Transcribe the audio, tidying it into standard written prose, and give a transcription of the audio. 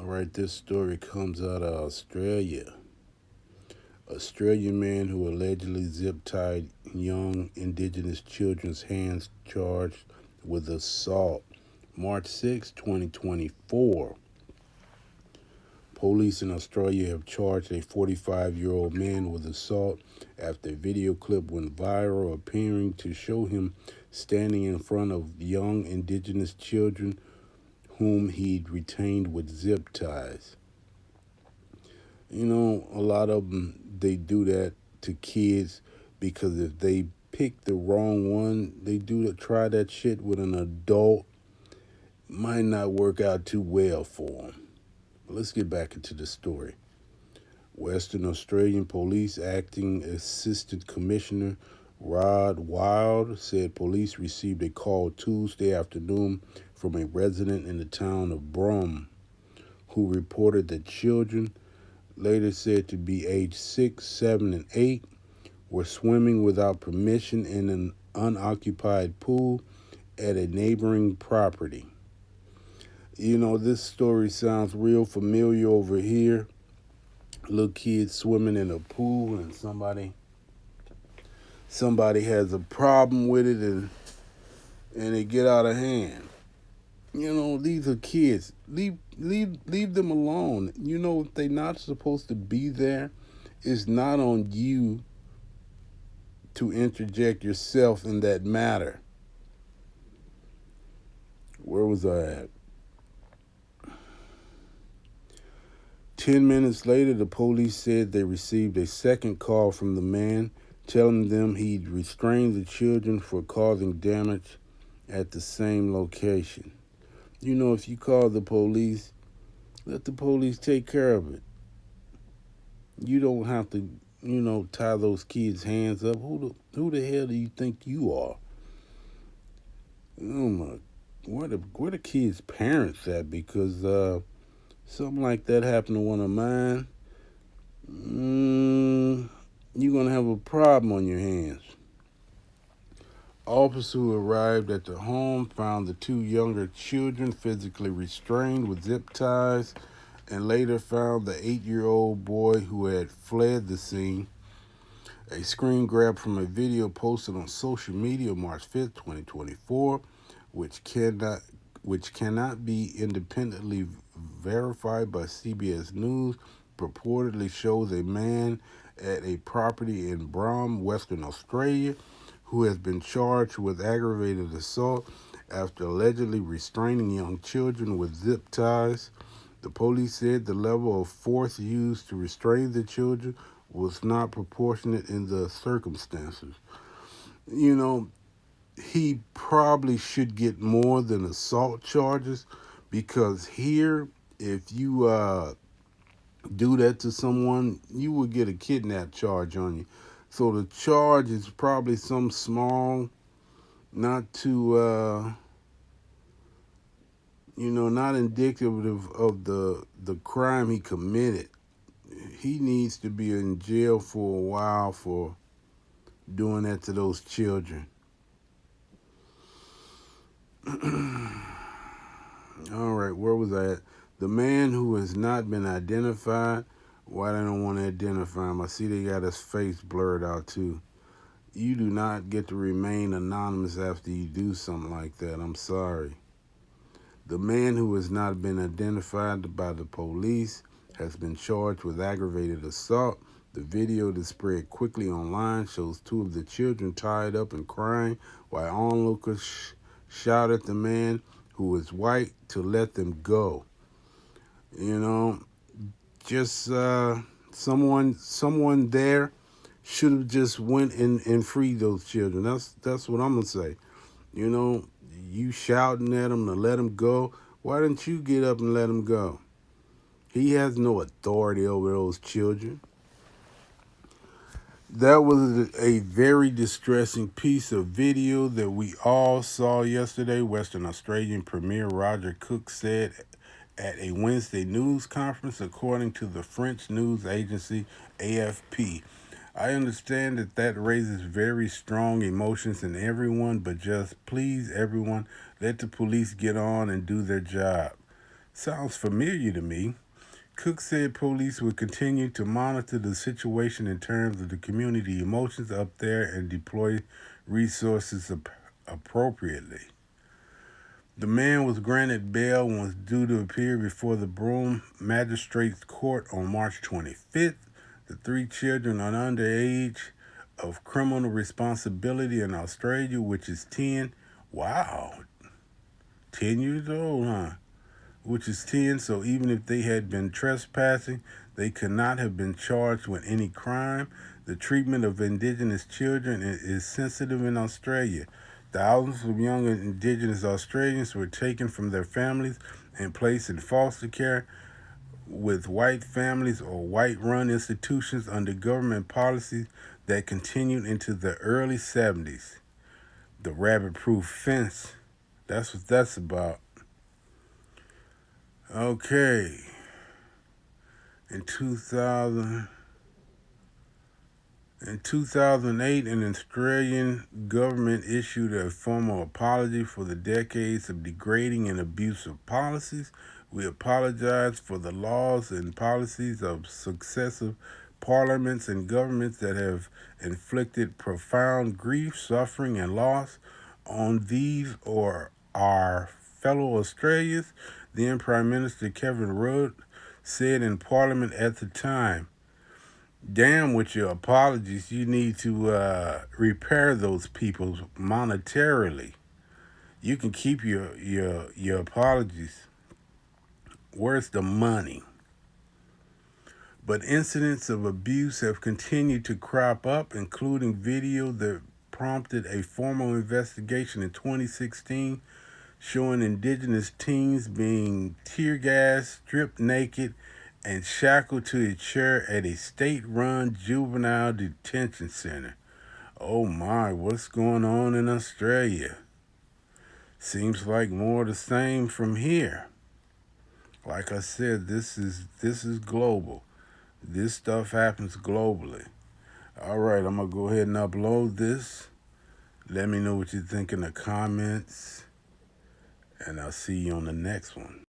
right, this story comes out of Australia. Australian man who allegedly zip tied young Indigenous children's hands charged with assault. March 6, 2024. Police in Australia have charged a 45-year-old man with assault after a video clip went viral appearing to show him standing in front of young Indigenous children whom he'd retained with zip ties. You know, a lot of them, they do that to kids because if they pick the wrong one, they try that shit with an adult. Might not work out too well for them. Let's get back into the story. Western Australian Police Acting Assistant Commissioner Rod Wild said police received a call Tuesday afternoon from a resident in the town of Brum who reported that children, later said to be aged 6, 7, and 8, were swimming without permission in an unoccupied pool at a neighboring property. You know, this story sounds real familiar over here. Little kids swimming in a pool and somebody has a problem with it and it get out of hand. You know, these are kids. Leave them alone. You know, if they're not supposed to be there, it's not on you to interject yourself in that matter. Where was I at? 10 minutes later, the police said they received a second call from the man telling them he'd restrained the children for causing damage at the same location. You know, if you call the police, let the police take care of it. You don't have to, tie those kids' hands up. Who the hell do you think you are? Oh my, where the kids' parents at? Because something like that happened to one of mine. You're gonna have a problem on your hands. Officers who arrived at the home found the two younger children physically restrained with zip ties and later found the 8-year-old boy who had fled the scene. A screen grab from a video posted on social media March 5th, 2024, which cannot be independently verified by CBS News, purportedly shows a man at a property in Brum, Western Australia, who has been charged with aggravated assault after allegedly restraining young children with zip ties. The police said the level of force used to restrain the children was not proportionate in the circumstances. You know, he probably should get more than assault charges because here, if you do that to someone, you will get a kidnap charge on you. So the charge is probably some small, not too, not indicative of the crime he committed. He needs to be in jail for a while for doing that to those children. All right, where was I at? The man who has not been identified. Why they don't want to identify him? I see they got his face blurred out too. You do not get to remain anonymous after you do something like that. I'm sorry. The man who has not been identified by the police has been charged with aggravated assault. The video that spread quickly online shows two of the children tied up and crying while onlookers shout at the man, who is white, to let them go. You know, just someone there should have just went and freed those children. That's what I'm gonna say. You know, you shouting at them to let them go. Why didn't you get up and let them go? He has no authority over those children. That was a very distressing piece of video that we all saw yesterday. Western Australian Premier Roger Cook said at a Wednesday news conference, according to the French news agency AFP. I understand that raises very strong emotions in everyone, but just please, everyone, let the police get on and do their job. Sounds familiar to me. Cook said police would continue to monitor the situation in terms of the community emotions up there and deploy resources appropriately. The man was granted bail and was due to appear before the Broome Magistrates Court on March 25th. The three children are under age of criminal responsibility in Australia, which is 10. Wow, 10 years old, huh? Which is 10, so even if they had been trespassing, they could not have been charged with any crime. The treatment of Indigenous children is sensitive in Australia. Thousands of young Indigenous Australians were taken from their families and placed in foster care with white families or white-run institutions under government policies that continued into the early 70s. The rabbit-proof fence, that's what that's about. Okay. In 2000, in 2008, an Australian government issued a formal apology for the decades of degrading and abusive policies. We apologize for the laws and policies of successive parliaments and governments that have inflicted profound grief, suffering, and loss on these or our fellow Australians. Then Prime Minister Kevin Rudd said in Parliament at the time, "Damn with your apologies, you need to repair those people monetarily. You can keep your apologies. Where's the money?" But incidents of abuse have continued to crop up, including video that prompted a formal investigation in 2016 showing Indigenous teens being tear gassed, stripped naked, and shackled to a chair at a state-run juvenile detention center. Oh my, what's going on in Australia? Seems like more of the same from here. Like I said, this is global. This stuff happens globally. All right, I'm gonna go ahead and upload this. Let me know what you think in the comments, and I'll see you on the next one.